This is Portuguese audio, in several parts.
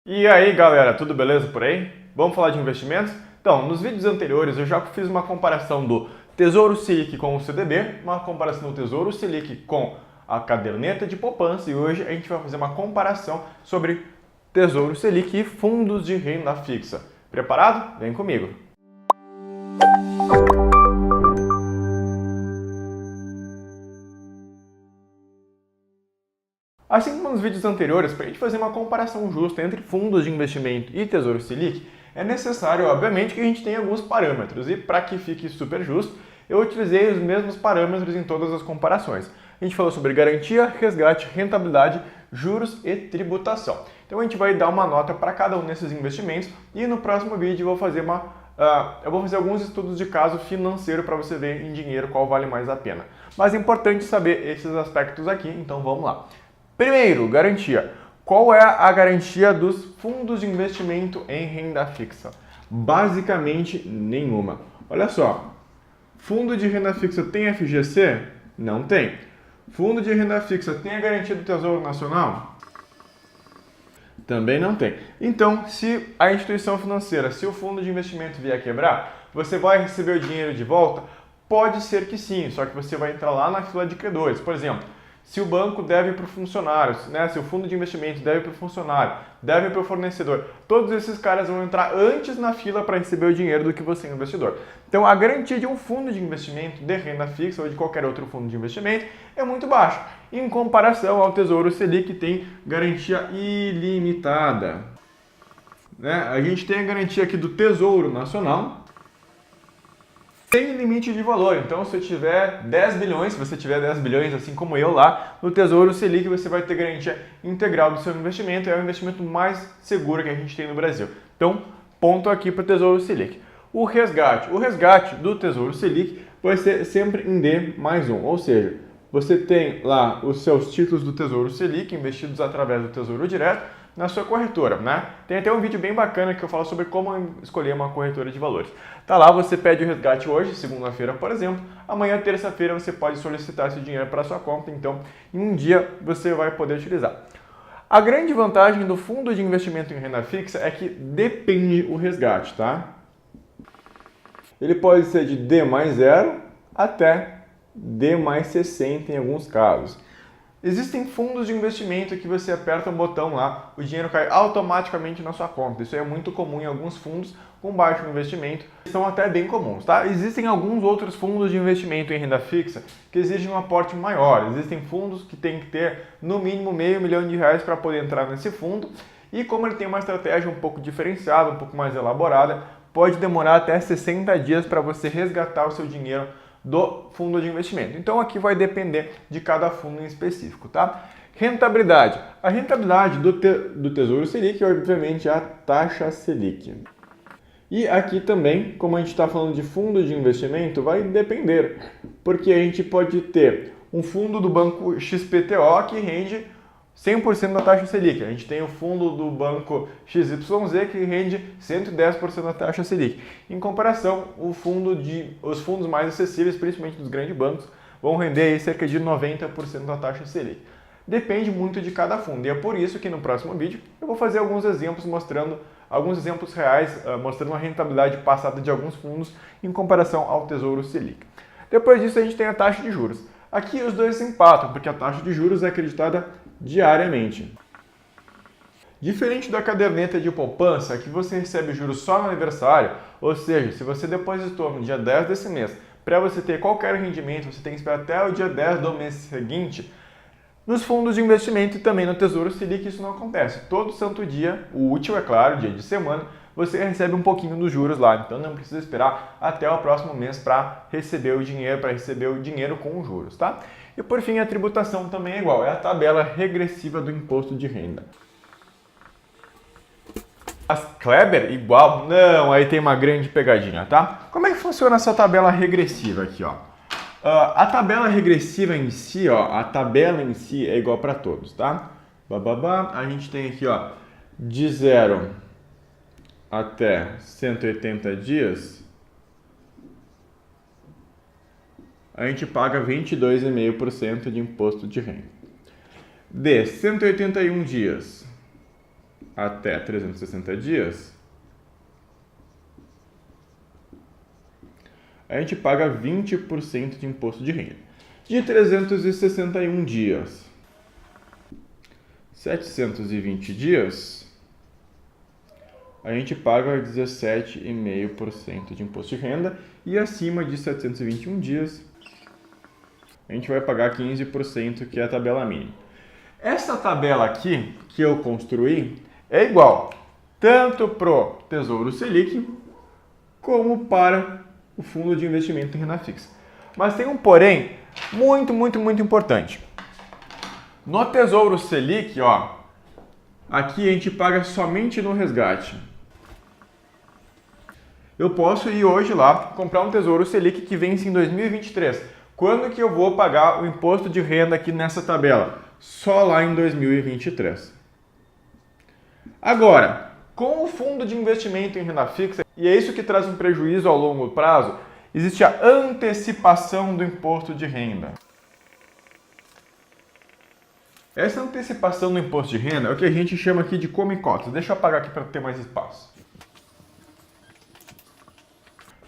E aí galera, tudo beleza por aí? Vamos falar de investimentos? Então, nos vídeos anteriores eu já fiz uma comparação do Tesouro Selic com o CDB, uma comparação do Tesouro Selic com a caderneta de poupança e hoje a gente vai fazer uma comparação sobre Tesouro Selic e fundos de renda fixa. Preparado? Vem comigo! Assim como nos vídeos anteriores, para a gente fazer uma comparação justa entre fundos de investimento e Tesouro Selic, é necessário, obviamente, que a gente tenha alguns parâmetros. E para que fique super justo, eu utilizei os mesmos parâmetros em todas as comparações. A gente falou sobre garantia, resgate, rentabilidade, juros e tributação. Então a gente vai dar uma nota para cada um desses investimentos e no próximo vídeo eu vou fazer alguns estudos de caso financeiro para você ver em dinheiro qual vale mais a pena. Mas é importante saber esses aspectos aqui, então vamos lá. Primeiro, garantia. Qual é a garantia dos fundos de investimento em renda fixa? Basicamente nenhuma. Olha só, fundo de renda fixa tem FGC? Não tem. Fundo de renda fixa tem a garantia do Tesouro Nacional? Também não tem. Então, se a instituição financeira, se o fundo de investimento vier quebrar, você vai receber o dinheiro de volta? Pode ser que sim, só que você vai entrar lá na fila de credores. Por exemplo, se o banco deve para o funcionário, né? Se o fundo de investimento deve para o funcionário, deve para o fornecedor, todos esses caras vão entrar antes na fila para receber o dinheiro do que você, investidor. Então, a garantia de um fundo de investimento de renda fixa ou de qualquer outro fundo de investimento é muito baixa, em comparação ao Tesouro Selic, que tem garantia ilimitada. Né? A gente tem a garantia aqui do Tesouro Nacional, tem limite de valor. Então, se eu tiver 10 bilhões, se você tiver 10 bilhões, assim como eu lá, no Tesouro Selic você vai ter garantia integral do seu investimento. É o investimento mais seguro que a gente tem no Brasil. Então, ponto aqui para o Tesouro Selic. O resgate do Tesouro Selic vai ser sempre em D+1, ou seja, você tem lá os seus títulos do Tesouro Selic investidos através do Tesouro Direto na sua corretora, né? Tem até um vídeo bem bacana que eu falo sobre como escolher uma corretora de valores. Tá lá, você pede o resgate hoje, segunda-feira, por exemplo. Amanhã, terça-feira, você pode solicitar esse dinheiro para sua conta, então em um dia você vai poder utilizar. A grande vantagem do fundo de investimento em renda fixa é que depende o resgate, tá? Ele pode ser de D+0 até D+60 em alguns casos. Existem fundos de investimento que você aperta um botão lá, o dinheiro cai automaticamente na sua conta. Isso é muito comum em alguns fundos com baixo investimento, são até bem comuns, tá? Existem alguns outros fundos de investimento em renda fixa que exigem um aporte maior. Existem fundos que tem que ter no mínimo R$500 mil para poder entrar nesse fundo. E como ele tem uma estratégia um pouco diferenciada, um pouco mais elaborada, pode demorar até 60 dias para você resgatar o seu dinheiro do fundo de investimento. Então aqui vai depender de cada fundo em específico, tá? Rentabilidade. A rentabilidade do Tesouro Selic, obviamente, é a taxa Selic. E aqui também, como a gente está falando de fundo de investimento, vai depender, porque a gente pode ter um fundo do banco XPTO que rende 100% da taxa Selic. A gente tem o fundo do banco XYZ que rende 110% da taxa Selic. Em comparação, os fundos mais acessíveis, principalmente dos grandes bancos, vão render aí cerca de 90% da taxa Selic. Depende muito de cada fundo e é por isso que no próximo vídeo eu vou fazer alguns exemplos reais, mostrando a rentabilidade passada de alguns fundos em comparação ao Tesouro Selic. Depois disso a gente tem a taxa de juros. Aqui os dois se empatam, porque a taxa de juros é acreditada diariamente. Diferente da caderneta de poupança, que você recebe juros só no aniversário, ou seja, se você depositou no dia 10 desse mês, para você ter qualquer rendimento, você tem que esperar até o dia 10 do mês seguinte. Nos fundos de investimento e também no Tesouro Selic isso não acontece. Todo santo dia, o útil é claro, dia de semana, você recebe um pouquinho dos juros lá. Então não precisa esperar até o próximo mês para receber o dinheiro com os juros, tá? E por fim, a tributação também é igual, é a tabela regressiva do imposto de renda. As Kleber igual? Não, aí tem uma grande pegadinha, tá? Como é que funciona essa tabela regressiva aqui, ó? A tabela regressiva em si, ó, a tabela em si é igual para todos, tá? A gente tem aqui, ó, de 0 até 180 dias, a gente paga 22,5% de imposto de renda. De 181 dias até 360 dias, a gente paga 20% de imposto de renda. De 361 dias, 720 dias, a gente paga 17,5% de imposto de renda e acima de 721 dias, a gente vai pagar 15%, que é a tabela mínima. Essa tabela aqui que eu construí é igual tanto para o Tesouro Selic como para o fundo de investimento em renda fixa. Mas tem um porém muito importante. No Tesouro Selic, ó, aqui a gente paga somente no resgate. Eu posso ir hoje lá comprar um Tesouro Selic que vence em 2023. Quando que eu vou pagar o imposto de renda aqui nessa tabela? Só lá em 2023. Agora, com o fundo de investimento em renda fixa, e é isso que traz um prejuízo ao longo prazo, existe a antecipação do imposto de renda. Essa antecipação do imposto de renda é o que a gente chama aqui de come-cotas. Deixa eu apagar aqui para ter mais espaço.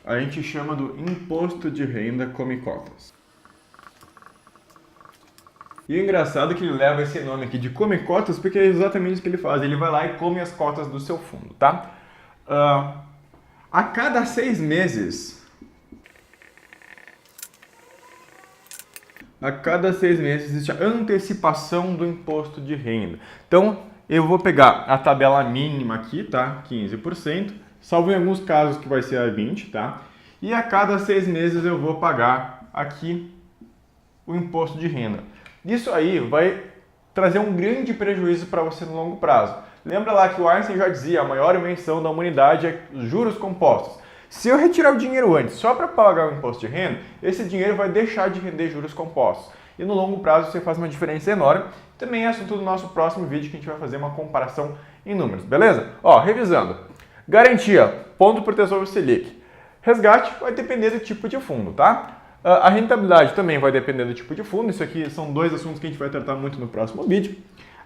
A gente chama do imposto de renda come-cotas. E o engraçado é que ele leva esse nome aqui de come-cotas porque é exatamente isso que ele faz. Ele vai lá e come as cotas do seu fundo, tá? A cada 6 meses... A cada 6 meses existe a antecipação do imposto de renda. Então, eu vou pegar a tabela mínima aqui, tá? 15%, salvo em alguns casos que vai ser a 20%, tá? E a cada 6 meses eu vou pagar aqui o imposto de renda. Isso aí vai trazer um grande prejuízo para você no longo prazo. Lembra lá que o Einstein já dizia, a maior invenção da humanidade é os juros compostos. Se eu retirar o dinheiro antes só para pagar o imposto de renda, esse dinheiro vai deixar de render juros compostos. E no longo prazo você faz uma diferença enorme. Também é assunto do nosso próximo vídeo que a gente vai fazer uma comparação em números, beleza? Ó, revisando. Garantia, ponto para o Tesouro Selic. Resgate vai depender do tipo de fundo, tá? A rentabilidade também vai depender do tipo de fundo. Isso aqui são 2 assuntos que a gente vai tratar muito no próximo vídeo.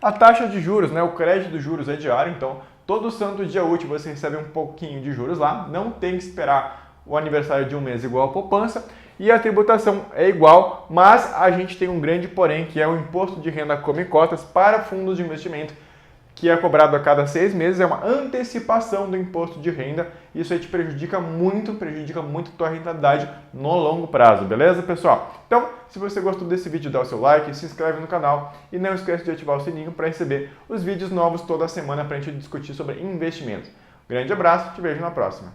A taxa de juros, né? O crédito dos juros é diário, então todo santo dia útil você recebe um pouquinho de juros lá, não tem que esperar o aniversário de um mês igual a poupança, e a tributação é igual, mas a gente tem um grande porém, que é o imposto de renda come-cotas para fundos de investimento, que é cobrado a cada 6 meses, é uma antecipação do imposto de renda, isso aí te prejudica muito a tua rentabilidade no longo prazo, beleza, pessoal? Então, se você gostou desse vídeo, dá o seu like, se inscreve no canal e não esquece de ativar o sininho para receber os vídeos novos toda semana para a gente discutir sobre investimento. Grande abraço, te vejo na próxima.